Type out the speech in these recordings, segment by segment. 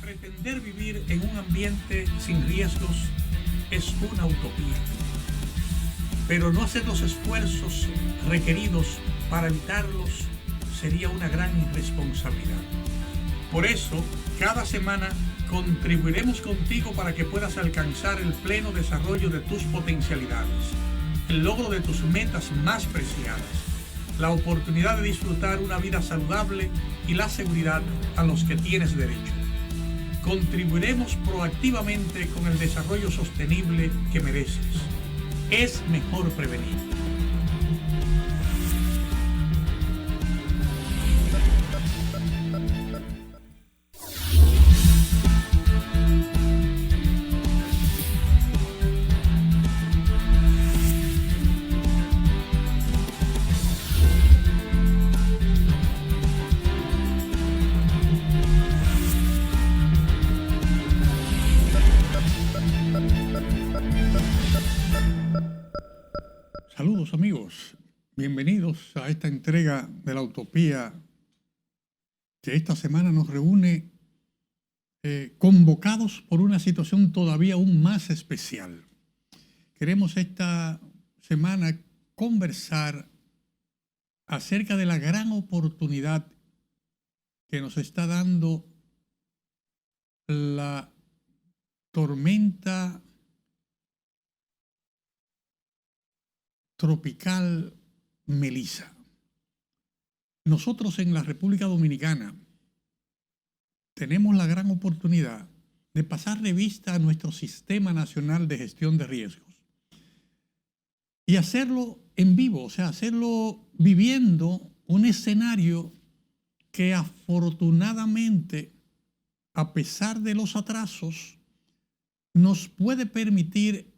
Pretender vivir en un ambiente sin riesgos es una utopía, pero no hacer los esfuerzos requeridos para evitarlos sería una gran irresponsabilidad. Por eso, cada semana contribuiremos contigo para que puedas alcanzar el pleno desarrollo de tus potencialidades, el logro de tus metas más preciadas, la oportunidad de disfrutar una vida saludable y la seguridad a los que tienes derecho. Contribuiremos proactivamente con el desarrollo sostenible que mereces. Es mejor prevenir. Saludos amigos, bienvenidos a esta entrega de la Utopía que esta semana nos reúne convocados por una situación todavía aún más especial. Queremos esta semana conversar acerca de la gran oportunidad que nos está dando la tormenta tropical Melissa. Nosotros en la República Dominicana tenemos la gran oportunidad de pasar revista a nuestro Sistema Nacional de Gestión de Riesgos y hacerlo en vivo, o sea, hacerlo viviendo un escenario que afortunadamente, a pesar de los atrasos, nos puede permitir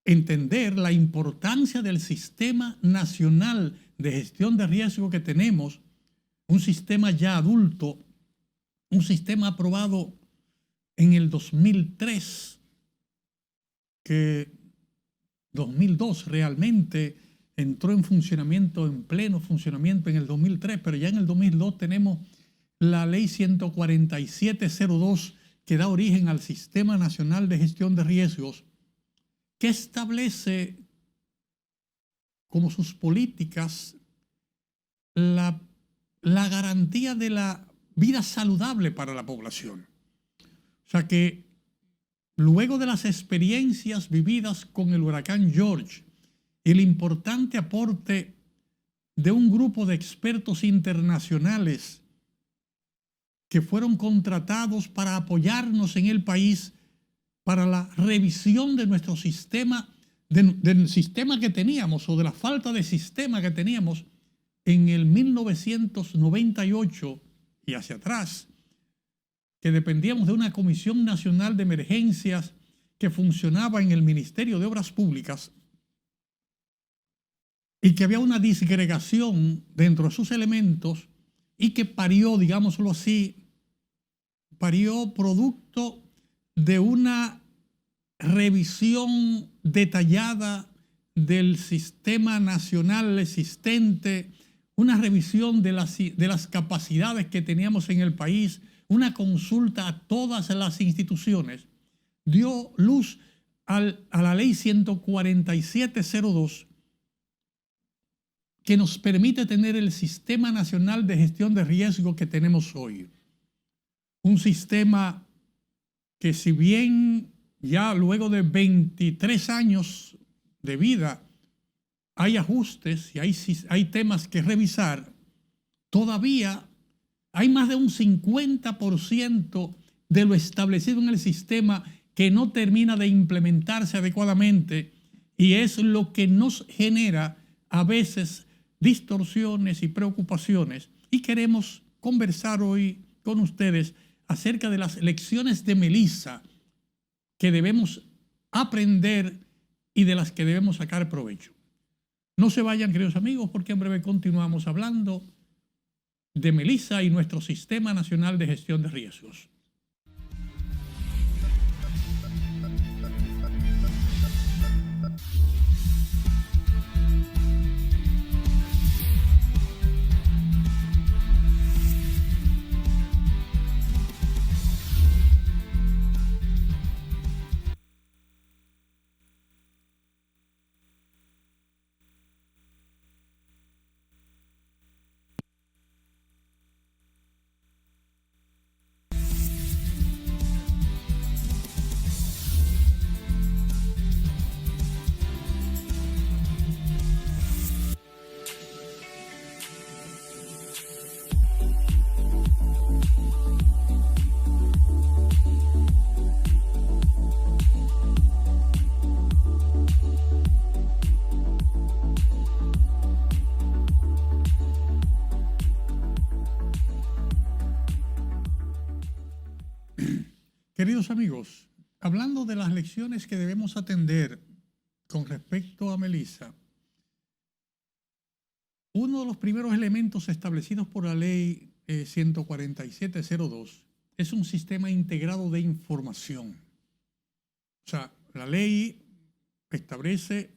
entender la importancia del Sistema Nacional de Gestión de Riesgo que tenemos, un sistema ya adulto, un sistema aprobado en el 2003, que 2002 realmente entró en funcionamiento, en pleno funcionamiento en el 2003, pero ya en el 2002 tenemos la Ley 14702 que da origen al Sistema Nacional de Gestión de Riesgos, que establece como sus políticas la garantía de la vida saludable para la población. O sea que luego de las experiencias vividas con el huracán George y el importante aporte de un grupo de expertos internacionales que fueron contratados para apoyarnos en el país para la revisión de nuestro sistema, del sistema que teníamos o de la falta de sistema que teníamos en el 1998 y hacia atrás, que dependíamos de una Comisión Nacional de Emergencias que funcionaba en el Ministerio de Obras Públicas y que había una disgregación dentro de sus elementos y que parió, digámoslo así, parió producto de una revisión detallada del sistema nacional existente, una revisión de las capacidades que teníamos en el país, una consulta a todas las instituciones, dio luz a la Ley 14702 que nos permite tener el Sistema Nacional de Gestión de Riesgo que tenemos hoy. Un sistema que, si bien ya luego de 23 años de vida hay ajustes y hay temas que revisar, todavía hay más de un 50% de lo establecido en el sistema que no termina de implementarse adecuadamente, y es lo que nos genera a veces distorsiones y preocupaciones. Y queremos conversar hoy con ustedes acerca de las lecciones de Melissa que debemos aprender y de las que debemos sacar provecho. No se vayan, queridos amigos, porque en breve continuamos hablando de Melissa y nuestro Sistema Nacional de Gestión de Riesgos. Queridos amigos, hablando de las lecciones que debemos atender con respecto a Melissa, uno de los primeros elementos establecidos por la ley 147.02 es un sistema integrado de información. O sea, la ley establece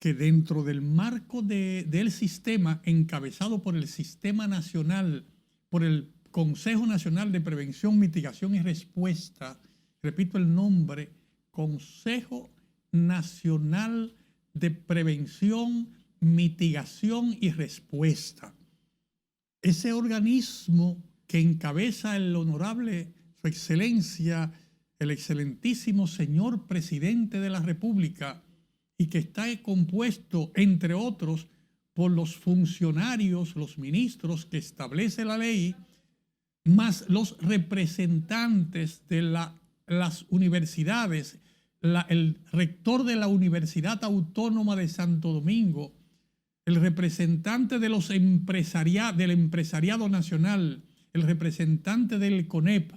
que dentro del marco del sistema encabezado por el Sistema Nacional, por el Consejo Nacional de Prevención, Mitigación y Respuesta, repito el nombre, Consejo Nacional de Prevención, Mitigación y Respuesta. Ese organismo que encabeza el honorable, su excelencia, el excelentísimo señor presidente de la República, y que está compuesto, entre otros, por los funcionarios, los ministros que establece la ley, más los representantes de las universidades, el rector de la Universidad Autónoma de Santo Domingo, el representante de del empresariado nacional, el representante del CONEP,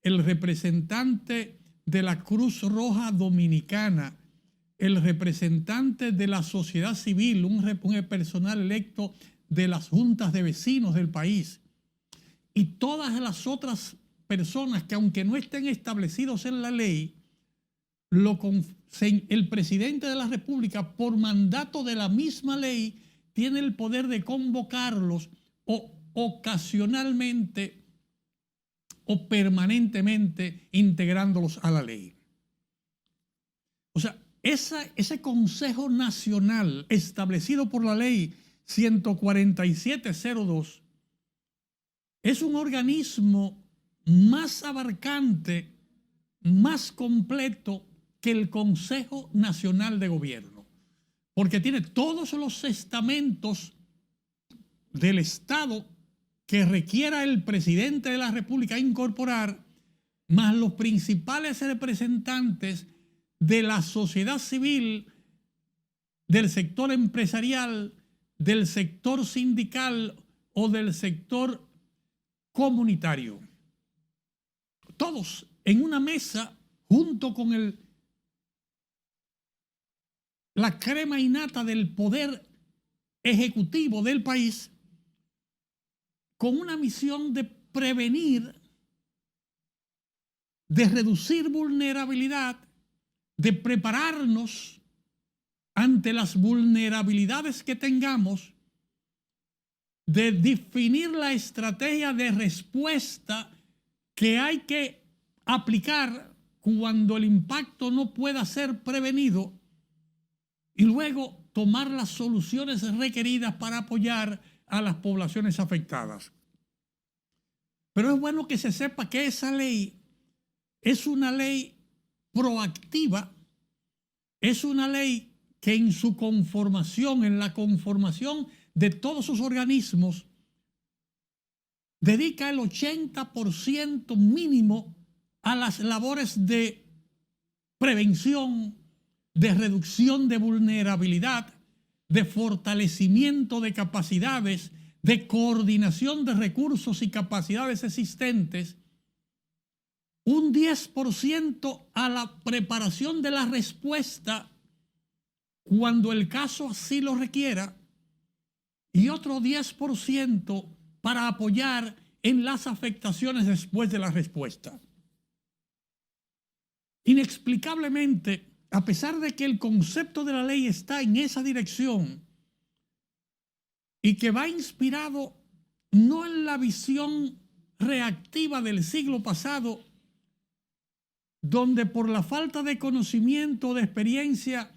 el representante de la Cruz Roja Dominicana, el representante de la sociedad civil, un personal electo de las juntas de vecinos del país, y todas las otras personas que, aunque no estén establecidos en la ley, el presidente de la República, por mandato de la misma ley, tiene el poder de convocarlos o ocasionalmente o permanentemente integrándolos a la ley. O sea, ese Consejo Nacional establecido por la ley 147.02 es un organismo más abarcante, más completo que el Consejo Nacional de Gobierno, porque tiene todos los estamentos del Estado que requiera el presidente de la República incorporar, más los principales representantes de la sociedad civil, del sector empresarial, del sector sindical o del sector comunitario. Todos en una mesa junto con la crema innata del poder ejecutivo del país, con una misión de prevenir, de reducir vulnerabilidad, de prepararnos ante las vulnerabilidades que tengamos, de definir la estrategia de respuesta que hay que aplicar cuando el impacto no pueda ser prevenido, y luego tomar las soluciones requeridas para apoyar a las poblaciones afectadas. Pero es bueno que se sepa que esa ley es una ley proactiva, es una ley que en su conformación, en la conformación de todos sus organismos, dedica el 80% mínimo a las labores de prevención, de reducción de vulnerabilidad, de fortalecimiento de capacidades, de coordinación de recursos y capacidades existentes, un 10% a la preparación de la respuesta cuando el caso así lo requiera, y otro 10% para apoyar en las afectaciones después de la respuesta. Inexplicablemente, a pesar de que el concepto de la ley está en esa dirección y que va inspirado no en la visión reactiva del siglo pasado, donde por la falta de conocimiento o de experiencia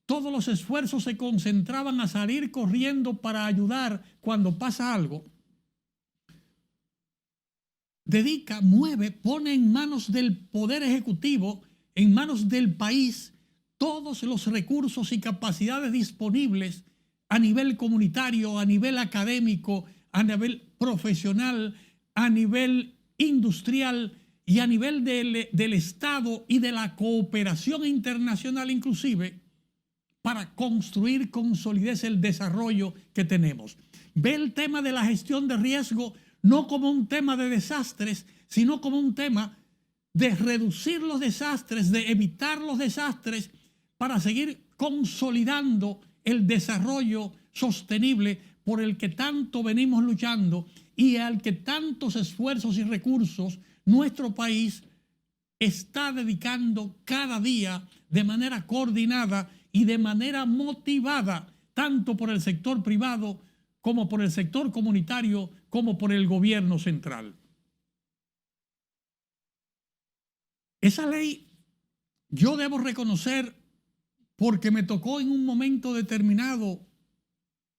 todos los esfuerzos se concentraban a salir corriendo para ayudar cuando pasa algo, pone en manos del Poder Ejecutivo, en manos del país, todos los recursos y capacidades disponibles a nivel comunitario, a nivel académico, a nivel profesional, a nivel industrial y a nivel del Estado y de la cooperación internacional inclusive, para construir con solidez el desarrollo que tenemos. Ve el tema de la gestión de riesgo no como un tema de desastres, sino como un tema de reducir los desastres, de evitar los desastres, para seguir consolidando el desarrollo sostenible por el que tanto venimos luchando y al que tantos esfuerzos y recursos nuestro país está dedicando cada día de manera coordinada y de manera motivada, tanto por el sector privado como por el sector comunitario, como por el gobierno central. Esa ley, yo debo reconocer, porque me tocó en un momento determinado,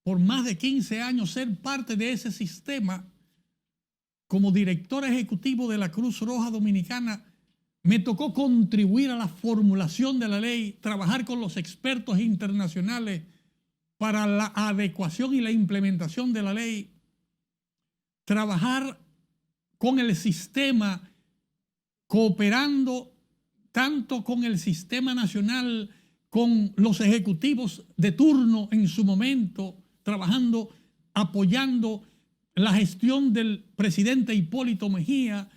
por más de 15 años, ser parte de ese sistema, como director ejecutivo de la Cruz Roja Dominicana, me tocó contribuir a la formulación de la ley, trabajar con los expertos internacionales para la adecuación y la implementación de la ley, trabajar con el sistema, cooperando tanto con el sistema nacional, con los ejecutivos de turno en su momento, trabajando, apoyando la gestión del presidente Hipólito Mejía,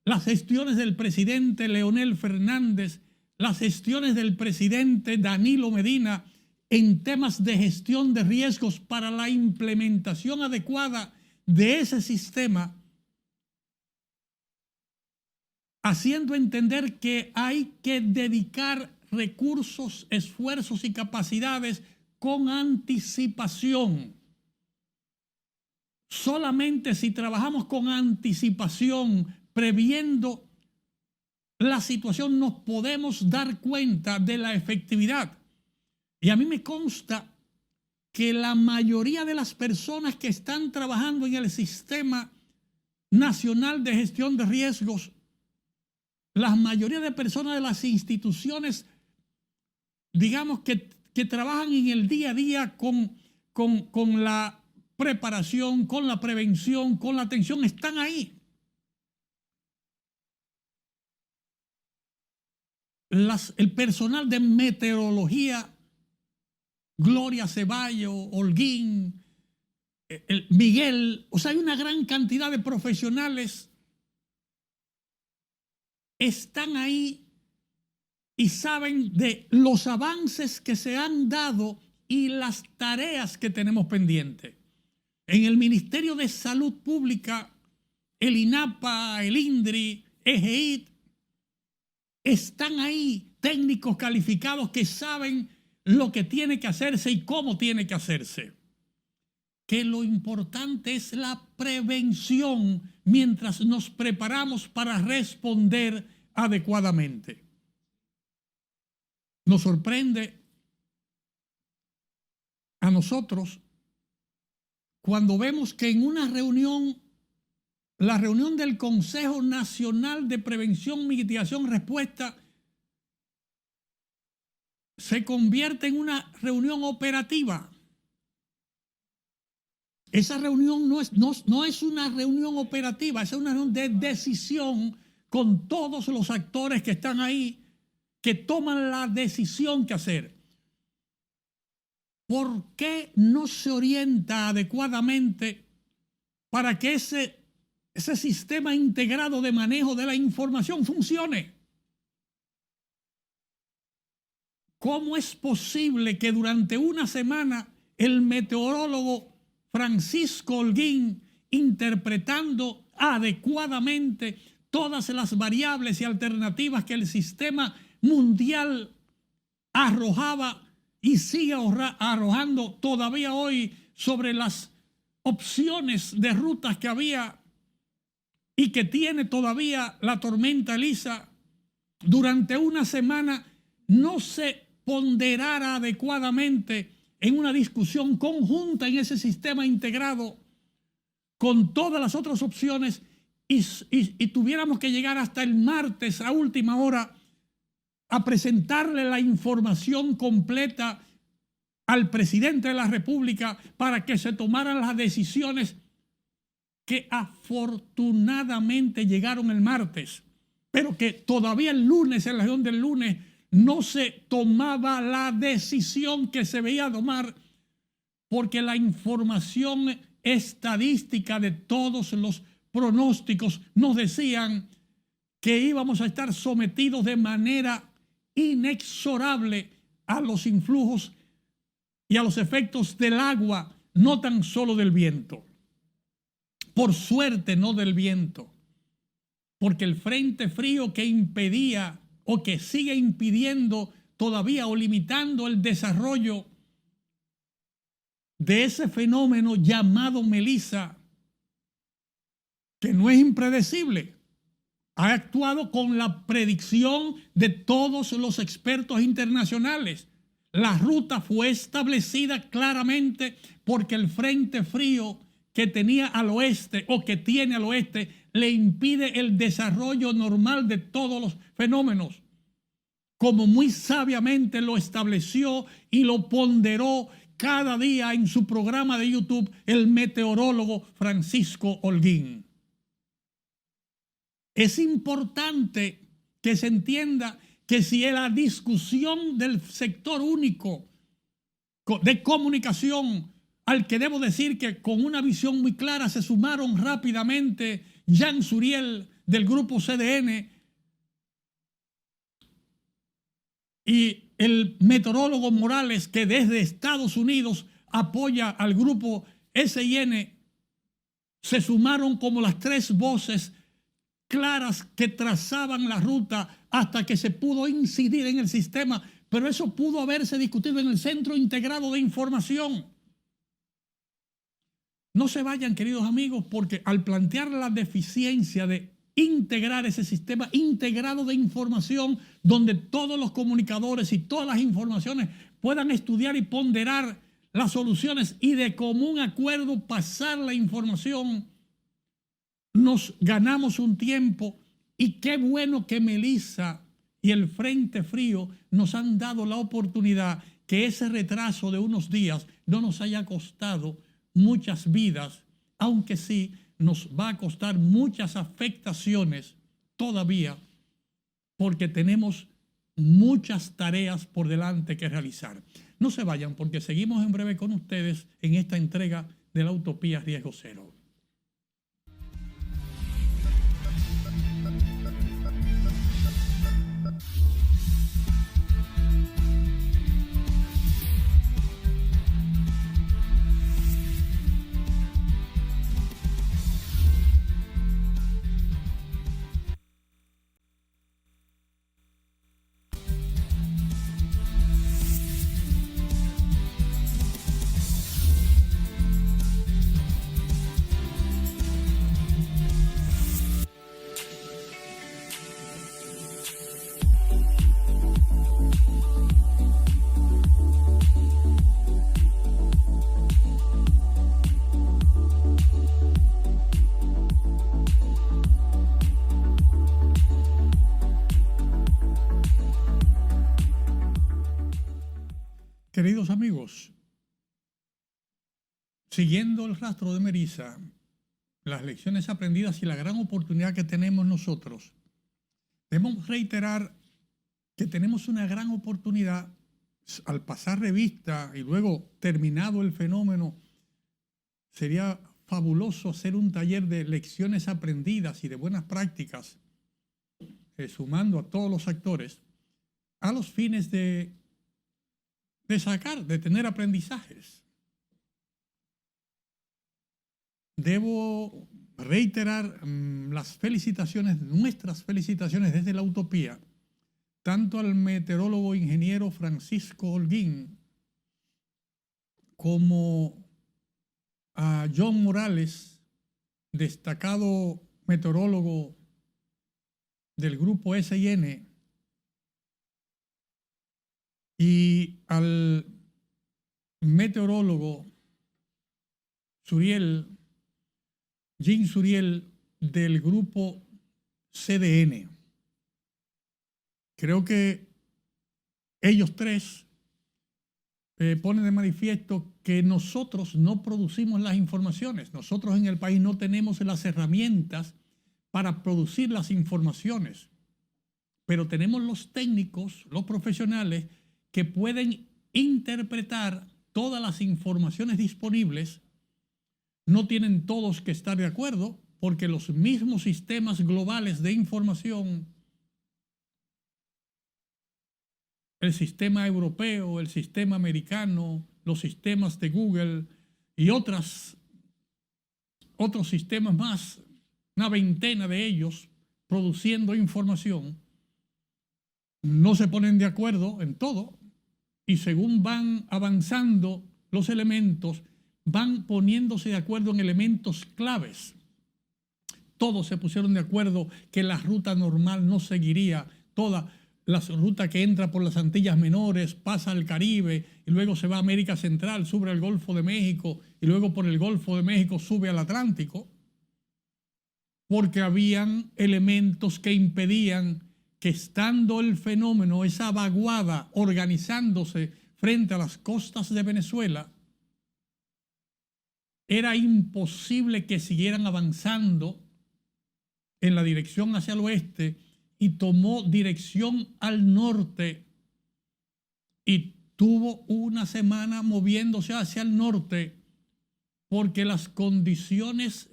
las gestiones del presidente Leonel Fernández, las gestiones del presidente Danilo Medina en temas de gestión de riesgos para la implementación adecuada de ese sistema, haciendo entender que hay que dedicar recursos, esfuerzos y capacidades con anticipación. Solamente si trabajamos con anticipación, previendo la situación, nos podemos dar cuenta de la efectividad. Y a mí me consta que la mayoría de las personas que están trabajando en el Sistema Nacional de Gestión de Riesgos, la mayoría de personas de las instituciones, digamos, que trabajan en el día a día con la preparación, con la prevención, con la atención, están ahí. El personal de meteorología, Gloria Ceballos, Holguín, Miguel, o sea, hay una gran cantidad de profesionales, están ahí y saben de los avances que se han dado y las tareas que tenemos pendientes. En el Ministerio de Salud Pública, el INAPA, el INDRI, EGEIT, están ahí técnicos calificados que saben lo que tiene que hacerse y cómo tiene que hacerse. Que lo importante es la prevención mientras nos preparamos para responder adecuadamente. Nos sorprende a nosotros cuando vemos que en una reunión, la reunión del Consejo Nacional de Prevención, Mitigación, Respuesta, se convierte en una reunión operativa. Esa reunión no es una reunión operativa, es una reunión de decisión con todos los actores que están ahí, que toman la decisión que hacer. ¿Por qué no se orienta adecuadamente para que ese sistema integrado de manejo de la información funcione? ¿Cómo es posible que durante una semana el meteorólogo Francisco Holguín, interpretando adecuadamente todas las variables y alternativas que el sistema mundial arrojaba y sigue arrojando todavía hoy sobre las opciones de rutas que había y que tiene todavía la tormenta Elisa, durante una semana no se ponderara adecuadamente en una discusión conjunta en ese sistema integrado con todas las otras opciones y tuviéramos que llegar hasta el martes a última hora a presentarle la información completa al presidente de la República para que se tomaran las decisiones que afortunadamente llegaron el martes, pero que todavía el lunes, en la reunión del lunes, no se tomaba la decisión que se veía tomar porque la información estadística de todos los pronósticos nos decían que íbamos a estar sometidos de manera inexorable a los influjos y a los efectos del agua, no tan solo del viento. Por suerte, no del viento, porque el frente frío que impedía o que sigue impidiendo todavía o limitando el desarrollo de ese fenómeno llamado Melissa, que no es impredecible, ha actuado con la predicción de todos los expertos internacionales. La ruta fue establecida claramente porque el frente frío que tenía al oeste o que tiene al oeste le impide el desarrollo normal de todos los fenómenos, como muy sabiamente lo estableció y lo ponderó cada día en su programa de YouTube el meteorólogo Francisco Holguín. Es importante que se entienda que si en la discusión del sector único de comunicación, al que debo decir que con una visión muy clara se sumaron rápidamente Jean Suriel del grupo CDN y el meteorólogo Morales, que desde Estados Unidos apoya al grupo SIN, se sumaron como las tres voces claras que trazaban la ruta hasta que se pudo incidir en el sistema, pero eso pudo haberse discutido en el Centro Integrado de Información. No se vayan, queridos amigos, porque al plantear la deficiencia de integrar ese sistema integrado de información donde todos los comunicadores y todas las informaciones puedan estudiar y ponderar las soluciones y de común acuerdo pasar la información, nos ganamos un tiempo. Y qué bueno que Melissa y el Frente Frío nos han dado la oportunidad que ese retraso de unos días no nos haya costado muchas vidas, aunque sí nos va a costar muchas afectaciones todavía, porque tenemos muchas tareas por delante que realizar. No se vayan, porque seguimos en breve con ustedes en esta entrega de la Utopía Riesgo Cero. Queridos amigos, siguiendo el rastro de Melissa, las lecciones aprendidas y la gran oportunidad que tenemos nosotros, debemos reiterar que tenemos una gran oportunidad al pasar revista y luego terminado el fenómeno. Sería fabuloso hacer un taller de lecciones aprendidas y de buenas prácticas, sumando a todos los actores a los fines de tener aprendizajes. Debo reiterar las felicitaciones, nuestras felicitaciones desde la Utopía, tanto al meteorólogo ingeniero Francisco Holguín como a John Morales, destacado meteorólogo del grupo SIN, y al meteorólogo Jean Suriel del grupo CDN. Creo que ellos tres ponen de manifiesto que nosotros no producimos las informaciones. Nosotros en el país no tenemos las herramientas para producir las informaciones, pero tenemos los técnicos, los profesionales, que pueden interpretar todas las informaciones disponibles. No tienen todos que estar de acuerdo, porque los mismos sistemas globales de información, el sistema europeo, el sistema americano, los sistemas de Google y otros sistemas más, una veintena de ellos produciendo información, no se ponen de acuerdo en todo y según van avanzando los elementos, van poniéndose de acuerdo en elementos claves. Todos se pusieron de acuerdo que la ruta normal no seguiría toda la ruta que entra por las Antillas Menores, pasa al Caribe y luego se va a América Central, sube al Golfo de México y luego por el Golfo de México sube al Atlántico, porque habían elementos que impedían que, estando el fenómeno, esa vaguada organizándose frente a las costas de Venezuela, era imposible que siguieran avanzando en la dirección hacia el oeste, y tomó dirección al norte y tuvo una semana moviéndose hacia el norte porque las condiciones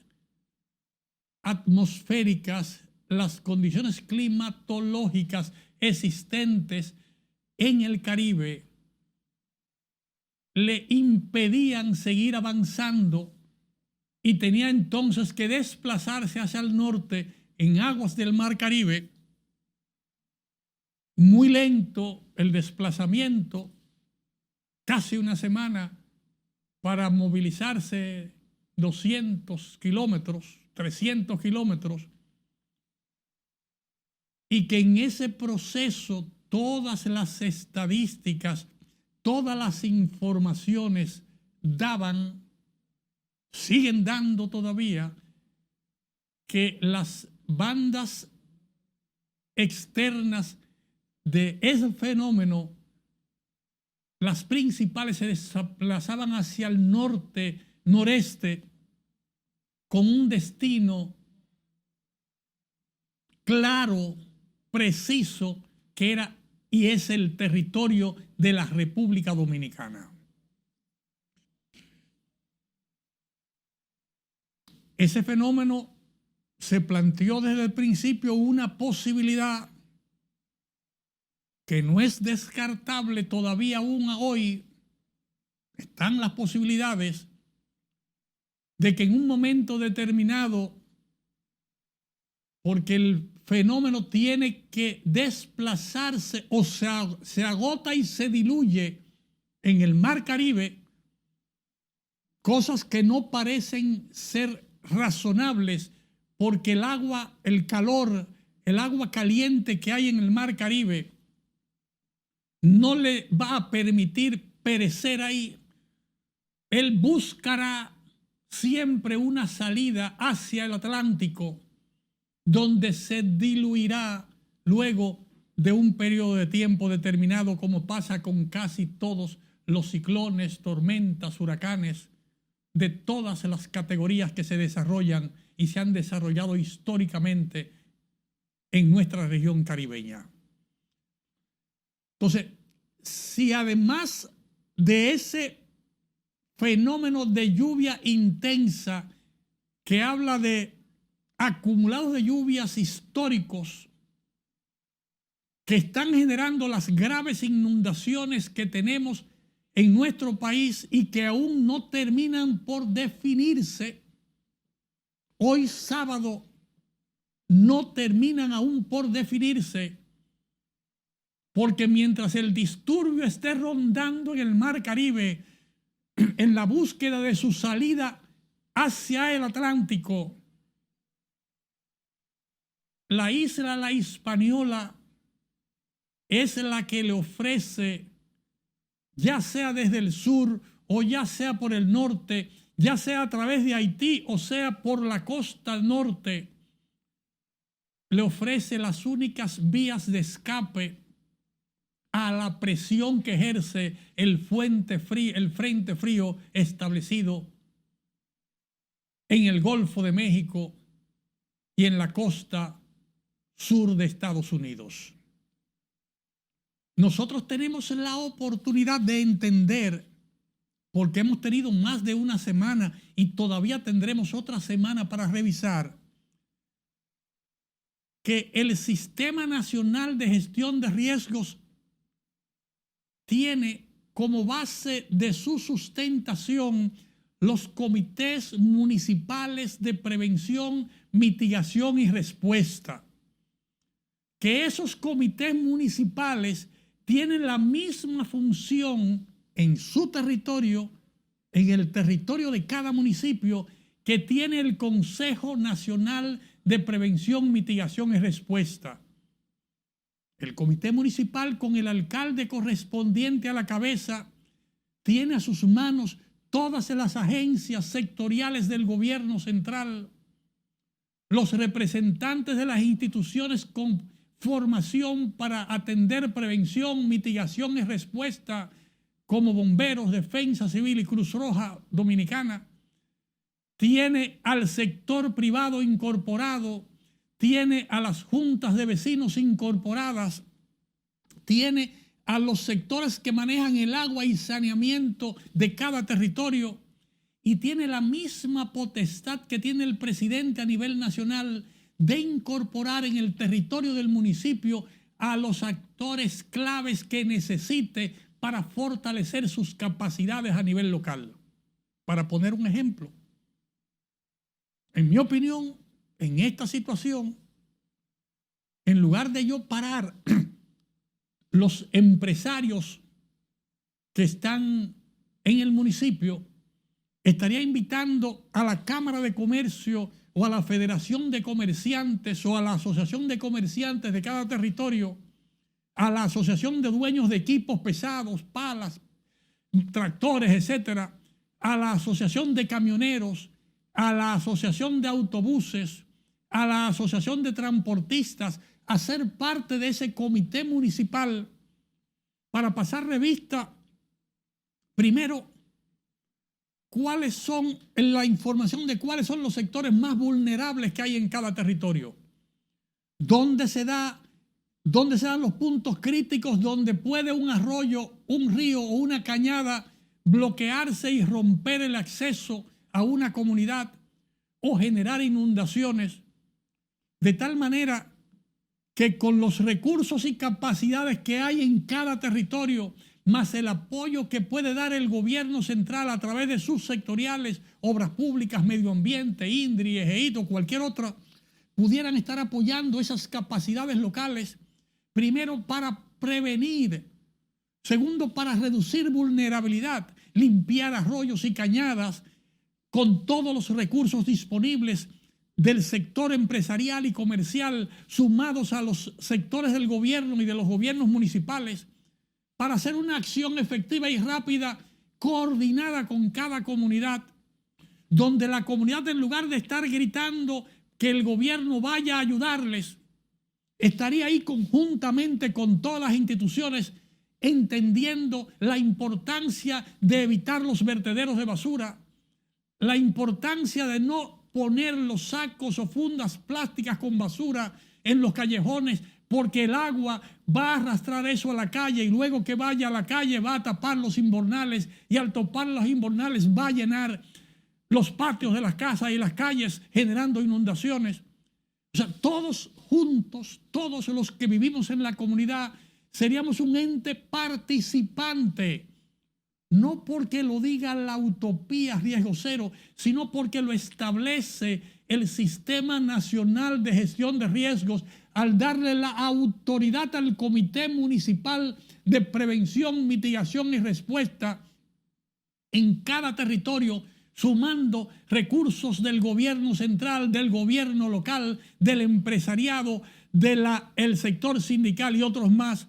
atmosféricas, las condiciones climatológicas existentes en el Caribe le impedían seguir avanzando y tenía entonces que desplazarse hacia el norte en aguas del Mar Caribe. Muy lento el desplazamiento, casi una semana para movilizarse 200 kilómetros, 300 kilómetros, y que en ese proceso todas las estadísticas, todas las informaciones daban, siguen dando todavía, que las bandas externas de ese fenómeno, las principales, se desplazaban hacia el norte, noreste, con un destino claro, preciso, que era y es el territorio de la República Dominicana. Ese fenómeno se planteó desde el principio una posibilidad que no es descartable todavía aún hoy. Están las posibilidades de que en un momento determinado, porque el fenómeno tiene que desplazarse o se agota y se diluye en el Mar Caribe, cosas que no parecen ser razonables, porque el agua, el calor, el agua caliente que hay en el Mar Caribe no le va a permitir perecer ahí. Él buscará siempre una salida hacia el Atlántico, donde se diluirá luego de un periodo de tiempo determinado, como pasa con casi todos los ciclones, tormentas, huracanes, de todas las categorías que se desarrollan y se han desarrollado históricamente en nuestra región caribeña. Entonces, si además de ese fenómeno de lluvia intensa que habla de acumulados de lluvias históricos que están generando las graves inundaciones que tenemos en nuestro país y que aún no terminan por definirse, hoy sábado no terminan aún por definirse, porque mientras el disturbio esté rondando en el Mar Caribe, en la búsqueda de su salida hacia el Atlántico, la isla La Hispaniola es la que le ofrece, ya sea desde el sur o ya sea por el norte, ya sea a través de Haití o sea por la costa norte, le ofrece las únicas vías de escape a la presión que ejerce el frente frío establecido en el Golfo de México y en la costa sur de Estados Unidos. Nosotros tenemos la oportunidad de entender porque hemos tenido más de una semana y todavía tendremos otra semana para revisar, que el Sistema Nacional de Gestión de Riesgos tiene como base de su sustentación los comités municipales de prevención, mitigación y respuesta. Que esos comités municipales tienen la misma función en su territorio, en el territorio de cada municipio, que tiene el Consejo Nacional de Prevención, Mitigación y Respuesta. El comité municipal, con el alcalde correspondiente a la cabeza, tiene a sus manos todas las agencias sectoriales del gobierno central, los representantes de las instituciones con formación para atender prevención, mitigación y respuesta, como bomberos, defensa civil y Cruz Roja Dominicana. Tiene al sector privado incorporado, tiene a las juntas de vecinos incorporadas, tiene a los sectores que manejan el agua y saneamiento de cada territorio, y tiene la misma potestad que tiene el presidente a nivel nacional de incorporar en el territorio del municipio a los actores claves que necesite para fortalecer sus capacidades a nivel local. Para poner un ejemplo, en mi opinión, en esta situación, en lugar de yo parar los empresarios que están en el municipio, estaría invitando a la Cámara de Comercio o a la Federación de Comerciantes o a la Asociación de Comerciantes de cada territorio, a la Asociación de Dueños de Equipos Pesados, palas, tractores, etcétera, a la Asociación de Camioneros, a la Asociación de Autobuses, a la Asociación de Transportistas, a ser parte de ese comité municipal para pasar revista, primero, cuáles son la información de cuáles son los sectores más vulnerables que hay en cada territorio, dónde se dan los puntos críticos donde puede un arroyo, un río o una cañada bloquearse y romper el acceso a una comunidad o generar inundaciones, de tal manera que con los recursos y capacidades que hay en cada territorio, más el apoyo que puede dar el gobierno central a través de sus sectoriales, obras públicas, medio ambiente, INDRI, EGEITO, cualquier otra, pudieran estar apoyando esas capacidades locales, primero para prevenir, segundo para reducir vulnerabilidad, limpiar arroyos y cañadas con todos los recursos disponibles del sector empresarial y comercial, sumados a los sectores del gobierno y de los gobiernos municipales, para hacer una acción efectiva y rápida, coordinada con cada comunidad, donde la comunidad, en lugar de estar gritando que el gobierno vaya a ayudarles, estaría ahí conjuntamente con todas las instituciones, entendiendo la importancia de evitar los vertederos de basura, la importancia de no poner los sacos o fundas plásticas con basura en los callejones, porque el agua va a arrastrar eso a la calle y luego que vaya a la calle va a tapar los invernales, y al tapar los invernales va a llenar los patios de las casas y las calles, generando inundaciones. O sea, todos juntos, todos los que vivimos en la comunidad, seríamos un ente participante, no porque lo diga la utopía Riesgo Cero, sino porque lo establece el Sistema Nacional de Gestión de Riesgos al darle la autoridad al Comité Municipal de Prevención, Mitigación y Respuesta en cada territorio, sumando recursos del gobierno central, del gobierno local, del empresariado, del sector sindical y otros más,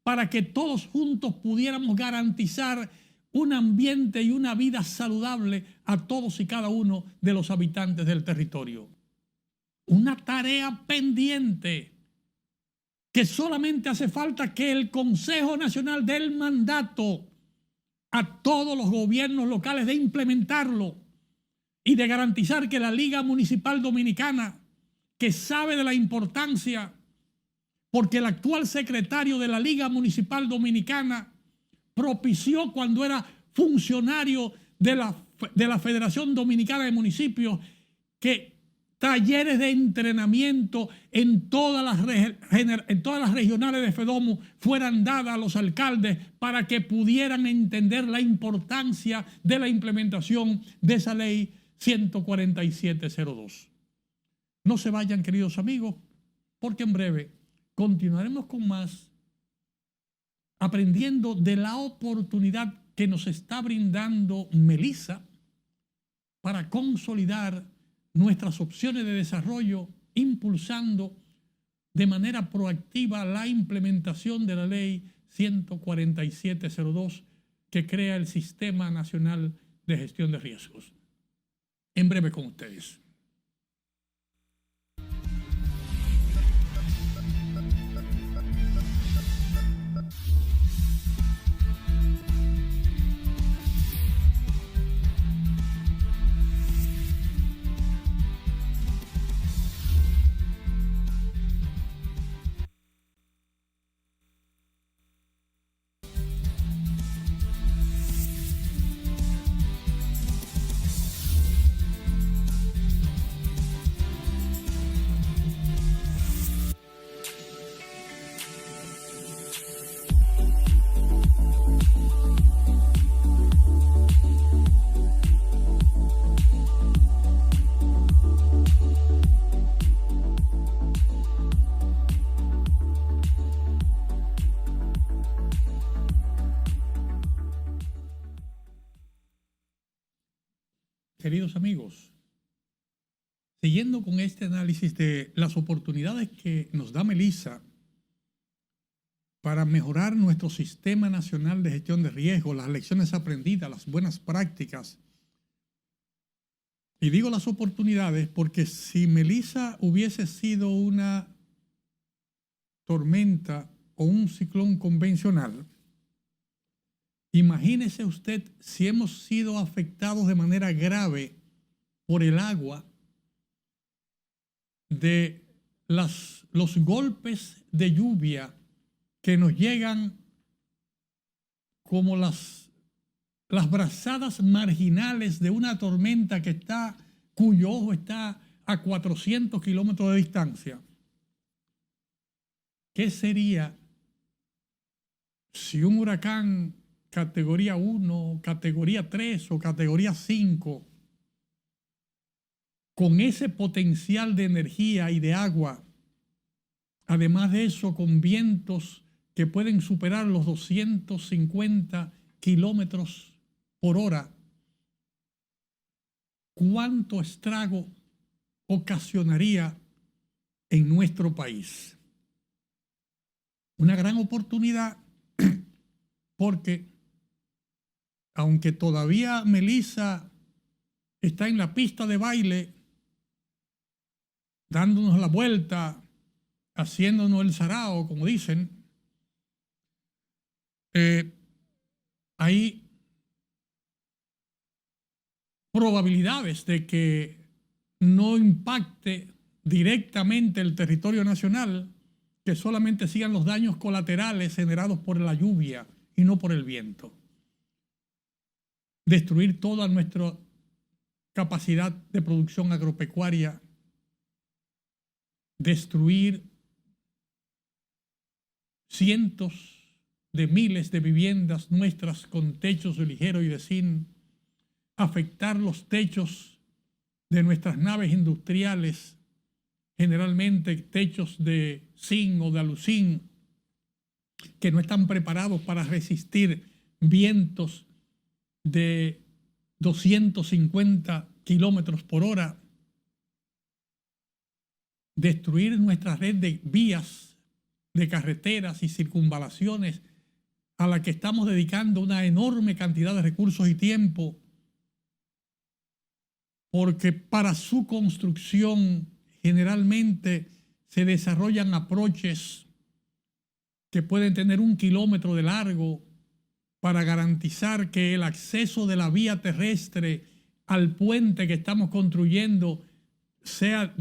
para que todos juntos pudiéramos garantizar un ambiente y una vida saludable a todos y cada uno de los habitantes del territorio. Una tarea pendiente que solamente hace falta que el Consejo Nacional dé el mandato a todos los gobiernos locales de implementarlo y de garantizar que la Liga Municipal Dominicana, que sabe de la importancia, porque el actual secretario de la Liga Municipal Dominicana propició, cuando era funcionarios de la Federación Dominicana de Municipios, que talleres de entrenamiento en todas las regionales de FEDOMU fueran dadas a los alcaldes para que pudieran entender la importancia de la implementación de esa ley 14702. No se vayan, queridos amigos, porque en breve continuaremos con más, aprendiendo de la oportunidad que nos está brindando Melissa para consolidar nuestras opciones de desarrollo, impulsando de manera proactiva la implementación de la ley 14702 que crea el Sistema Nacional de Gestión de Riesgos. En breve con ustedes. Queridos amigos, siguiendo con este análisis de las oportunidades que nos da Melissa para mejorar nuestro Sistema Nacional de Gestión de Riesgos, las lecciones aprendidas, las buenas prácticas. Y digo las oportunidades porque si Melissa hubiese sido una tormenta o un ciclón convencional, imagínese usted si hemos sido afectados de manera grave por el agua de los golpes de lluvia que nos llegan como las brazadas marginales de una tormenta cuyo ojo está a 400 kilómetros de distancia. ¿Qué sería si un huracán categoría 1, categoría 3 o categoría 5, con ese potencial de energía y de agua, además de eso con vientos que pueden superar los 250 kilómetros por hora, cuánto estrago ocasionaría en nuestro país? Una gran oportunidad porque aunque todavía Melissa está en la pista de baile, dándonos la vuelta, haciéndonos el sarao, como dicen, hay probabilidades de que no impacte directamente el territorio nacional, que solamente sigan los daños colaterales generados por la lluvia y no por el viento. Destruir toda nuestra capacidad de producción agropecuaria, destruir cientos de miles de viviendas nuestras con techos de ligero y de zinc, afectar los techos de nuestras naves industriales, generalmente techos de zinc o de aluzinc, que no están preparados para resistir vientos de 250 kilómetros por hora, destruir nuestra red de vías, de carreteras y circunvalaciones a la que estamos dedicando una enorme cantidad de recursos y tiempo, porque para su construcción generalmente se desarrollan approaches que pueden tener 1 kilómetro de largo para garantizar que el acceso de la vía terrestre al puente que estamos construyendo sea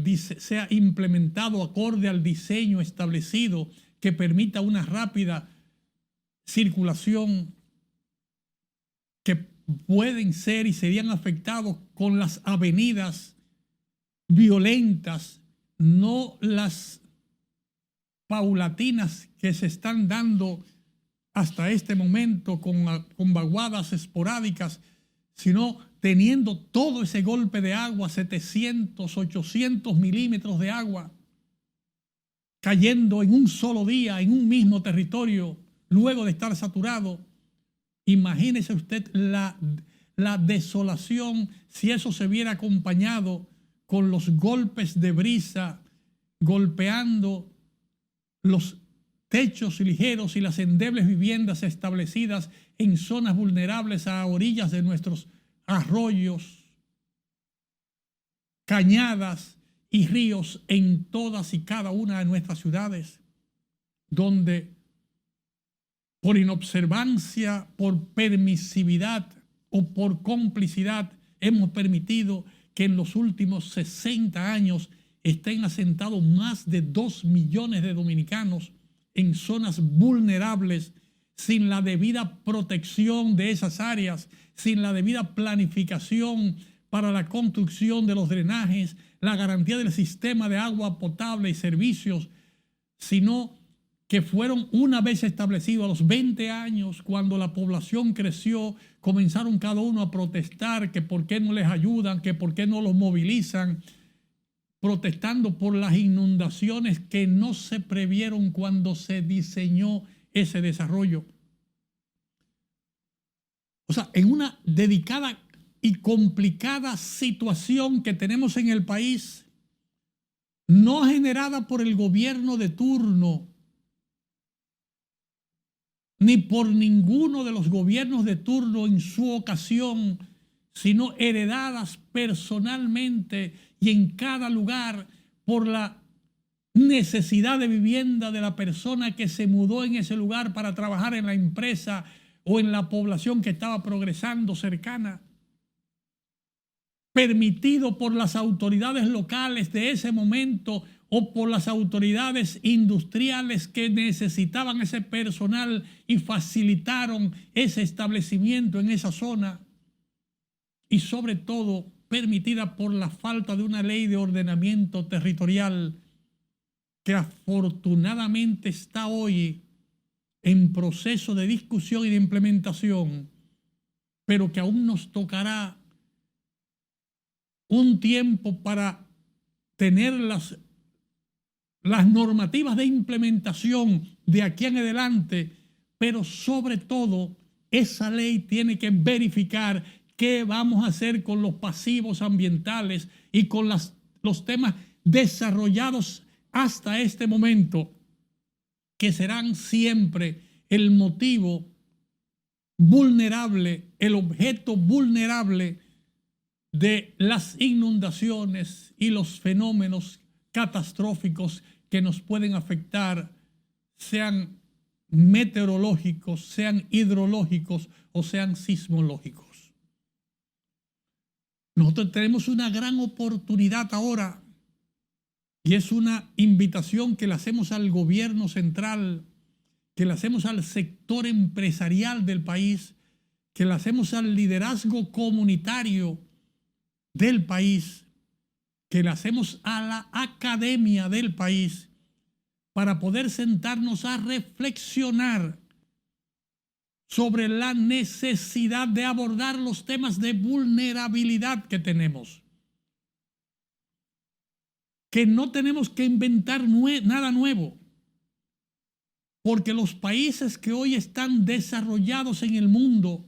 implementado acorde al diseño establecido que permita una rápida circulación, que pueden ser y serían afectados con las avenidas violentas, no las paulatinas que se están dando hasta este momento con vaguadas esporádicas, sino teniendo todo ese golpe de agua, 700, 800 milímetros de agua, cayendo en un solo día, en un mismo territorio, luego de estar saturado. Imagínese usted la desolación si eso se viera acompañado con los golpes de brisa golpeando los techos ligeros y las endebles viviendas establecidas en zonas vulnerables a orillas de nuestros arroyos, cañadas y ríos en todas y cada una de nuestras ciudades, donde por inobservancia, por permisividad o por complicidad hemos permitido que en los últimos 60 años estén asentados más de 2 millones de dominicanos en zonas vulnerables, sin la debida protección de esas áreas, sin la debida planificación para la construcción de los drenajes, la garantía del sistema de agua potable y servicios, sino que fueron una vez establecidos a los 20 años, cuando la población creció, comenzaron cada uno a protestar que por qué no les ayudan, que por qué no los movilizan, protestando por las inundaciones que no se previeron cuando se diseñó ese desarrollo. O sea, en una dedicada y complicada situación que tenemos en el país, no generada por el gobierno de turno, ni por ninguno de los gobiernos de turno en su ocasión, sino heredadas personalmente y en cada lugar por la necesidad de vivienda de la persona que se mudó en ese lugar para trabajar en la empresa o en la población que estaba progresando cercana, permitido por las autoridades locales de ese momento o por las autoridades industriales que necesitaban ese personal y facilitaron ese establecimiento en esa zona, y sobre todo permitida por la falta de una ley de ordenamiento territorial que afortunadamente está hoy en proceso de discusión y de implementación, pero que aún nos tocará un tiempo para tener las normativas de implementación de aquí en adelante, pero sobre todo esa ley tiene que verificar qué vamos a hacer con los pasivos ambientales y con los temas desarrollados hasta este momento, que serán siempre el motivo vulnerable, el objeto vulnerable de las inundaciones y los fenómenos catastróficos que nos pueden afectar, sean meteorológicos, sean hidrológicos o sean sismológicos. Nosotros tenemos una gran oportunidad ahora, y es una invitación que le hacemos al gobierno central, que le hacemos al sector empresarial del país, que le hacemos al liderazgo comunitario del país, que le hacemos a la academia del país, para poder sentarnos a reflexionar sobre la necesidad de abordar los temas de vulnerabilidad que tenemos. Que no tenemos que inventar nada nuevo, porque los países que hoy están desarrollados en el mundo,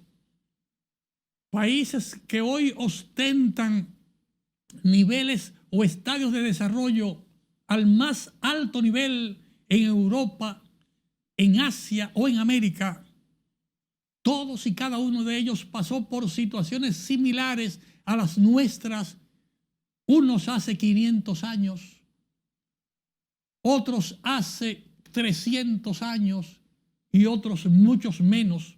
países que hoy ostentan niveles o estadios de desarrollo al más alto nivel en Europa, en Asia o en América, todos y cada uno de ellos pasó por situaciones similares a las nuestras, unos hace 500 años, otros hace 300 años y otros muchos menos.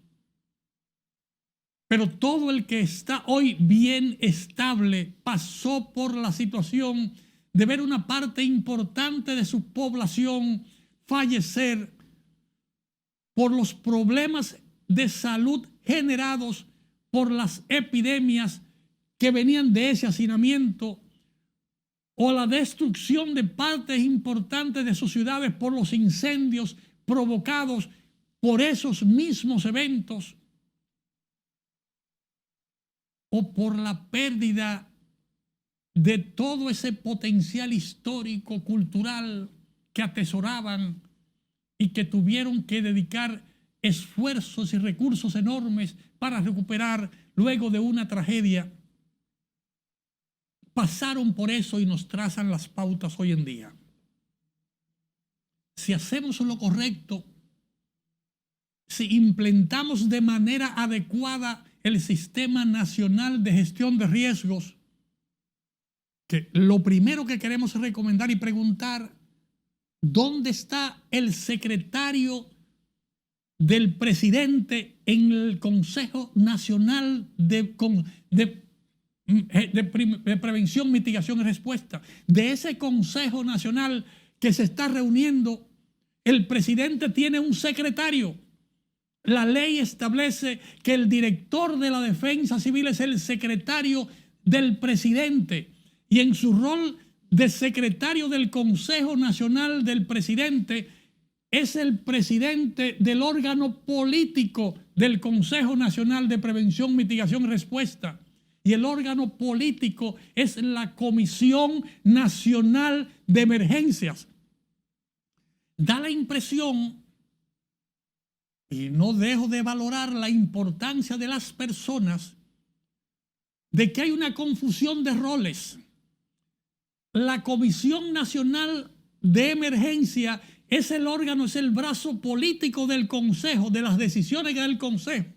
Pero todo el que está hoy bien estable pasó por la situación de ver una parte importante de su población fallecer por los problemas de salud generados por las epidemias que venían de ese hacinamiento o la destrucción de partes importantes de sus ciudades por los incendios provocados por esos mismos eventos, o por la pérdida de todo ese potencial histórico, cultural que atesoraban y que tuvieron que dedicar esfuerzos y recursos enormes para recuperar luego de una tragedia. Pasaron por eso y nos trazan las pautas hoy en día. Si hacemos lo correcto, si implementamos de manera adecuada el Sistema Nacional de Gestión de Riesgos, que lo primero que queremos recomendar y preguntar, ¿dónde está el secretario del presidente en el Consejo Nacional de Prevención, Mitigación y Respuesta? De ese Consejo Nacional que se está reuniendo, el presidente tiene un secretario. La ley establece que el director de la Defensa Civil es el secretario del presidente, y en su rol de secretario del Consejo Nacional del presidente es el presidente del órgano político del Consejo Nacional de Prevención, Mitigación y Respuesta. Y el órgano político es la Comisión Nacional de Emergencias. Da la impresión, y no dejo de valorar la importancia de las personas, de que hay una confusión de roles. La Comisión Nacional de Emergencia es el órgano, es el brazo político del Consejo, de las decisiones del Consejo,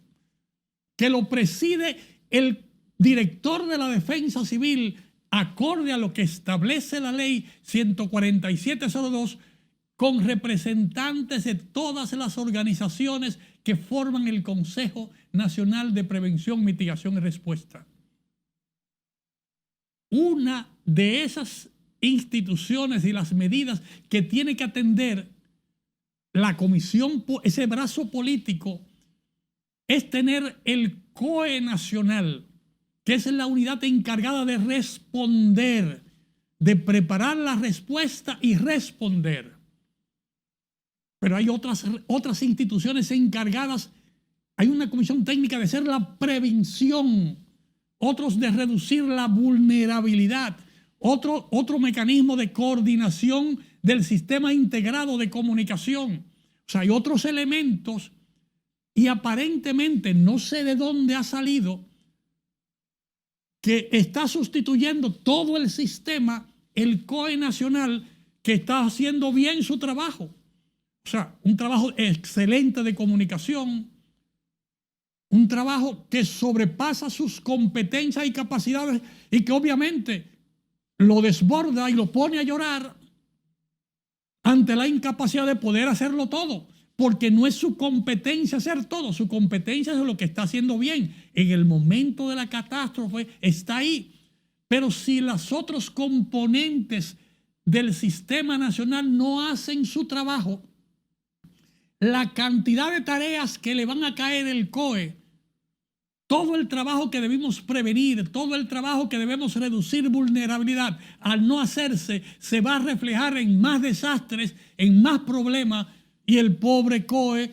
que lo preside el director de la Defensa Civil, acorde a lo que establece la ley 14702, con representantes de todas las organizaciones que forman el Consejo Nacional de Prevención, Mitigación y Respuesta. Una de esas instituciones y las medidas que tiene que atender la comisión, ese brazo político, es tener el COE nacional, que es la unidad encargada de responder, de preparar la respuesta y responder. Pero hay otras instituciones encargadas. Hay una comisión técnica de hacer la prevención, otros de reducir la vulnerabilidad, otro mecanismo de coordinación del sistema integrado de comunicación. O sea, hay otros elementos, y aparentemente no sé de dónde ha salido que está sustituyendo todo el sistema, el COE nacional, que está haciendo bien su trabajo. O sea, un trabajo excelente de comunicación, un trabajo que sobrepasa sus competencias y capacidades y que obviamente lo desborda y lo pone a llorar ante la incapacidad de poder hacerlo todo, porque no es su competencia hacer todo, su competencia es lo que está haciendo bien. En el momento de la catástrofe está ahí, pero si los otros componentes del sistema nacional no hacen su trabajo, la cantidad de tareas que le van a caer el COE, todo el trabajo que debemos prevenir, todo el trabajo que debemos reducir vulnerabilidad, al no hacerse, se va a reflejar en más desastres, en más problemas, y el pobre COE,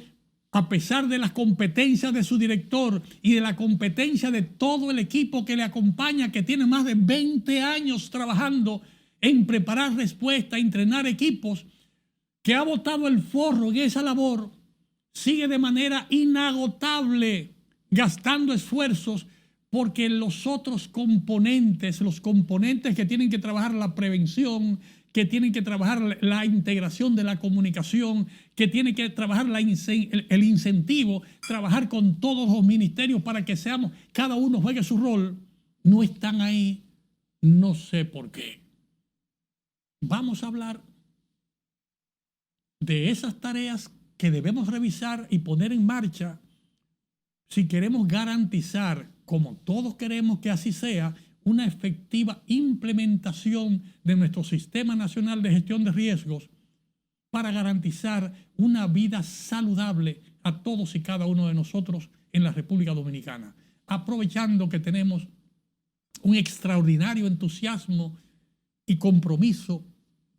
a pesar de las competencias de su director y de la competencia de todo el equipo que le acompaña, que tiene más de 20 años trabajando en preparar respuesta, entrenar equipos, que ha botado el forro en esa labor, sigue de manera inagotable gastando esfuerzos, porque los otros componentes, los componentes que tienen que trabajar la prevención, que tienen que trabajar la integración de la comunicación, que tienen que trabajar el incentivo, trabajar con todos los ministerios para que seamos, cada uno juegue su rol, no están ahí, no sé por qué. Vamos a hablar de esas tareas que debemos revisar y poner en marcha si queremos garantizar, como todos queremos que así sea, una efectiva implementación de nuestro Sistema Nacional de Gestión de Riesgos para garantizar una vida saludable a todos y cada uno de nosotros en la República Dominicana. aprovechando que tenemos un extraordinario entusiasmo y compromiso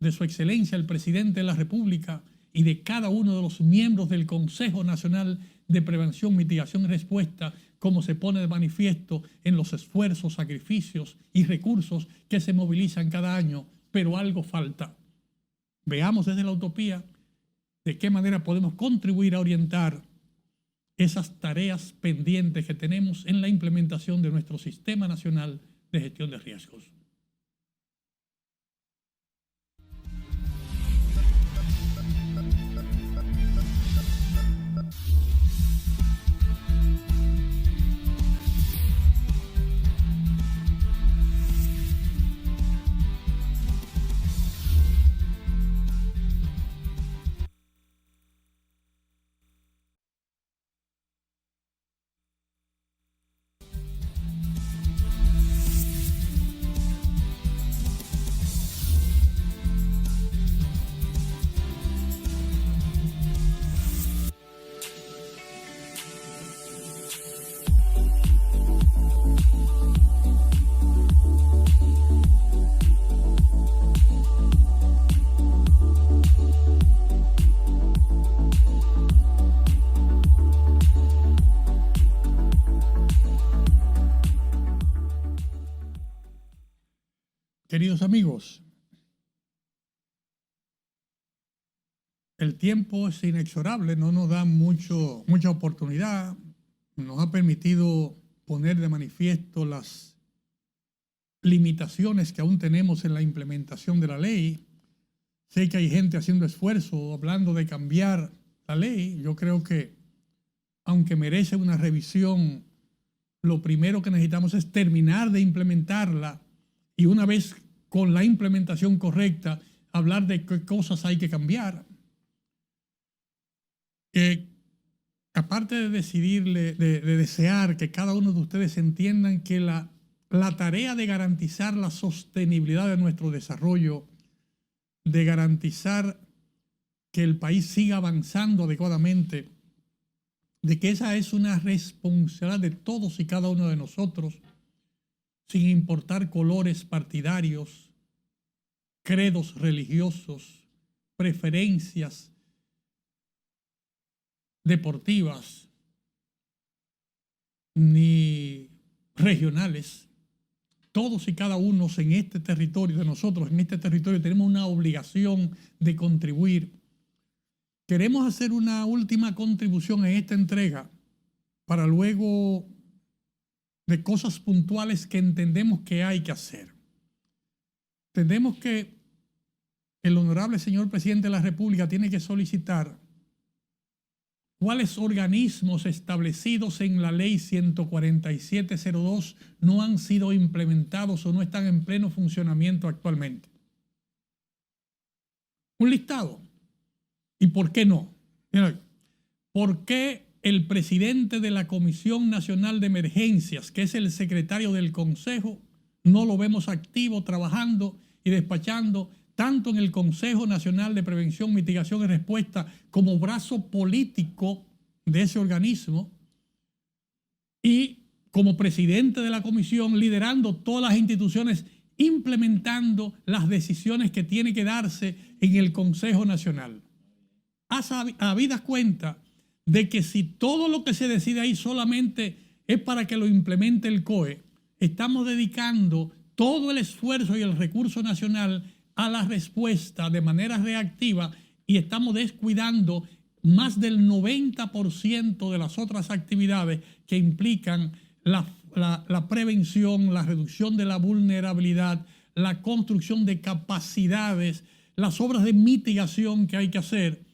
de Su Excelencia el Presidente de la República y de cada uno de los miembros del Consejo Nacional de Prevención, Mitigación y Respuesta, como se pone de manifiesto en los esfuerzos, sacrificios y recursos que se movilizan cada año, pero algo falta. Veamos desde la utopía de qué manera podemos contribuir a orientar esas tareas pendientes que tenemos en la implementación de nuestro Sistema Nacional de Gestión de Riesgos. Queridos amigos, el tiempo es inexorable, no nos da mucha oportunidad, nos ha permitido poner de manifiesto las limitaciones que aún tenemos en la implementación de la ley. Sé que hay gente haciendo esfuerzo, hablando de cambiar la ley. Yo creo que, aunque merece una revisión, lo primero que necesitamos es terminar de implementarla y una vez con la implementación correcta, hablar de qué cosas hay que cambiar. Aparte de desear que cada uno de ustedes entiendan que la tarea de garantizar la sostenibilidad de nuestro desarrollo, de garantizar que el país siga avanzando adecuadamente, de que esa es una responsabilidad de todos y cada uno de nosotros, sin importar colores partidarios, credos religiosos, preferencias deportivas ni regionales. Todos y cada uno en este territorio de nosotros, en este territorio tenemos una obligación de contribuir. Queremos hacer una última contribución en esta entrega para luego de cosas puntuales que entendemos que hay que hacer. Entendemos que el honorable señor presidente de la República tiene que solicitar cuáles organismos establecidos en la ley 14702 no han sido implementados o no están en pleno funcionamiento actualmente. Un listado. ¿Y por qué no? ¿Por qué el presidente de la Comisión Nacional de Emergencias, que es el secretario del Consejo, no lo vemos activo, trabajando y despachando tanto en el Consejo Nacional de Prevención, Mitigación y Respuesta como brazo político de ese organismo y como presidente de la comisión liderando todas las instituciones implementando las decisiones que tienen que darse en el Consejo Nacional? Habidas cuenta de que si todo lo que se decide ahí solamente es para que lo implemente el COE, estamos dedicando todo el esfuerzo y el recurso nacional a la respuesta de manera reactiva y estamos descuidando más del 90% de las otras actividades que implican la prevención, la reducción de la vulnerabilidad, la construcción de capacidades, las obras de mitigación que hay que hacer,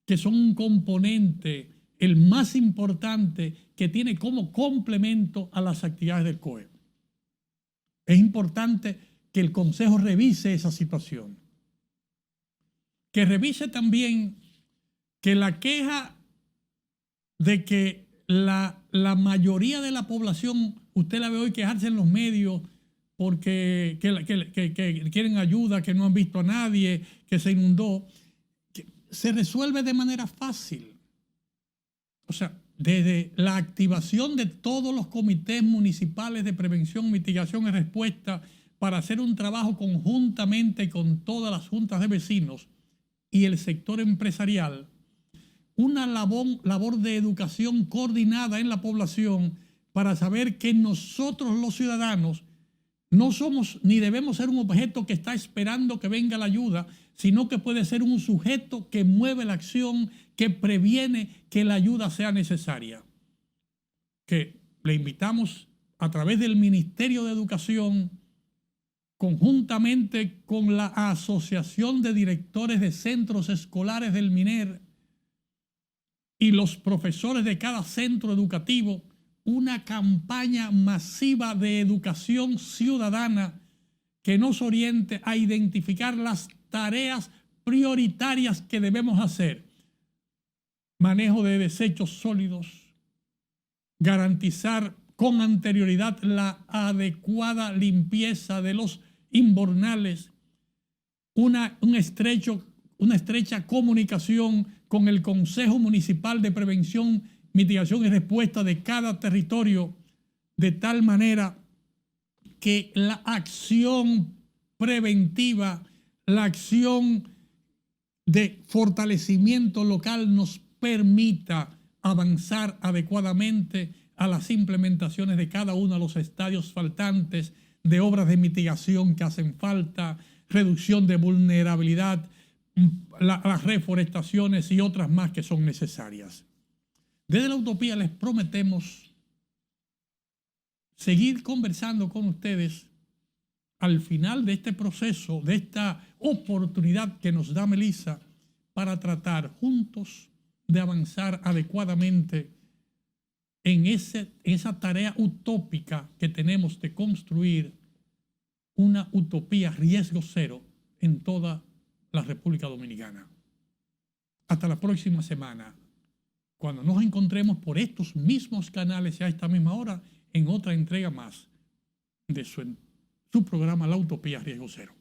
que son un componente, el más importante, que tiene como complemento a las actividades del COE. Es importante que el Consejo revise esa situación. Que revise también que la queja de que la mayoría de la población, usted la ve hoy quejarse en los medios porque que quieren ayuda, que no han visto a nadie, que se inundó, que se resuelve de manera fácil. O sea, desde la activación de todos los comités municipales de prevención, mitigación y respuesta para hacer un trabajo conjuntamente con todas las juntas de vecinos y el sector empresarial, una labor de educación coordinada en la población para saber que nosotros los ciudadanos no somos ni debemos ser un objeto que está esperando que venga la ayuda, sino que puede ser un sujeto que mueve la acción, que previene que la ayuda sea necesaria. Que le invitamos a través del Ministerio de Educación, conjuntamente con la Asociación de Directores de Centros Escolares del MINER y los profesores de cada centro educativo, una campaña masiva de educación ciudadana que nos oriente a identificar las tareas prioritarias que debemos hacer. Manejo de desechos sólidos, garantizar con anterioridad la adecuada limpieza de los invernales, una estrecha comunicación con el Consejo Municipal de Prevención, Mitigación y Respuesta de cada territorio, de tal manera que la acción preventiva, la acción de fortalecimiento local nos permita avanzar adecuadamente a las implementaciones de cada uno de los estadios faltantes, de obras de mitigación que hacen falta, reducción de vulnerabilidad, las reforestaciones y otras más que son necesarias. Desde la Utopía les prometemos seguir conversando con ustedes al final de este proceso, de esta oportunidad que nos da Melissa para tratar juntos de avanzar adecuadamente en esa tarea utópica que tenemos de construir una utopía riesgo cero en toda la República Dominicana. Hasta la próxima semana, cuando nos encontremos por estos mismos canales y a esta misma hora en otra entrega más de su programa La Utopía Riesgo Cero.